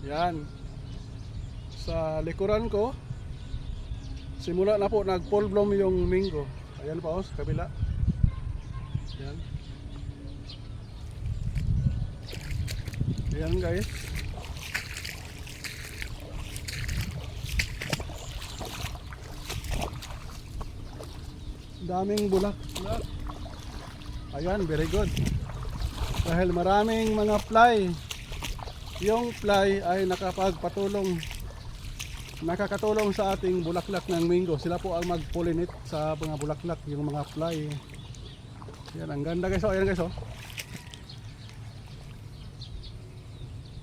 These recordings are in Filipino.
Yan. Sa likuran ko, simula na po nag full bloom yung mango. Ayan pa sa kabila. Yan. Yan guys. Daming bulaklak. Ayan, very good. Dahil maraming mga fly. Yung fly ay nakakatulong sa ating bulaklak ng mango. Sila po ang mag-pollinate sa mga bulaklak, yung mga fly. Yan, ang ganda guys. Ayan guys.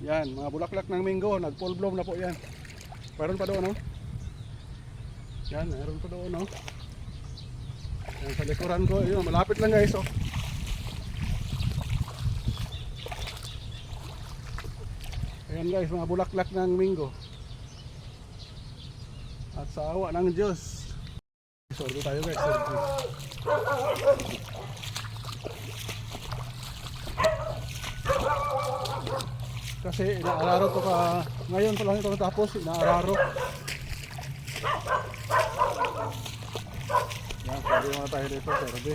Yan, mga bulaklak ng mango, nag-full bloom na po yan. Meron pa doon, no? Yan, meron pa doon, no? Yan, sa likuran ko, yun, malapit lang guys, Ayan guys, mga bulaklak ng mango. At sa awa ng Diyos, sorry tayo guys, kasi inaararo to ka ngayon pa lang ito natapos, inaararo. Yan, sabi mga tayo dito, sorry.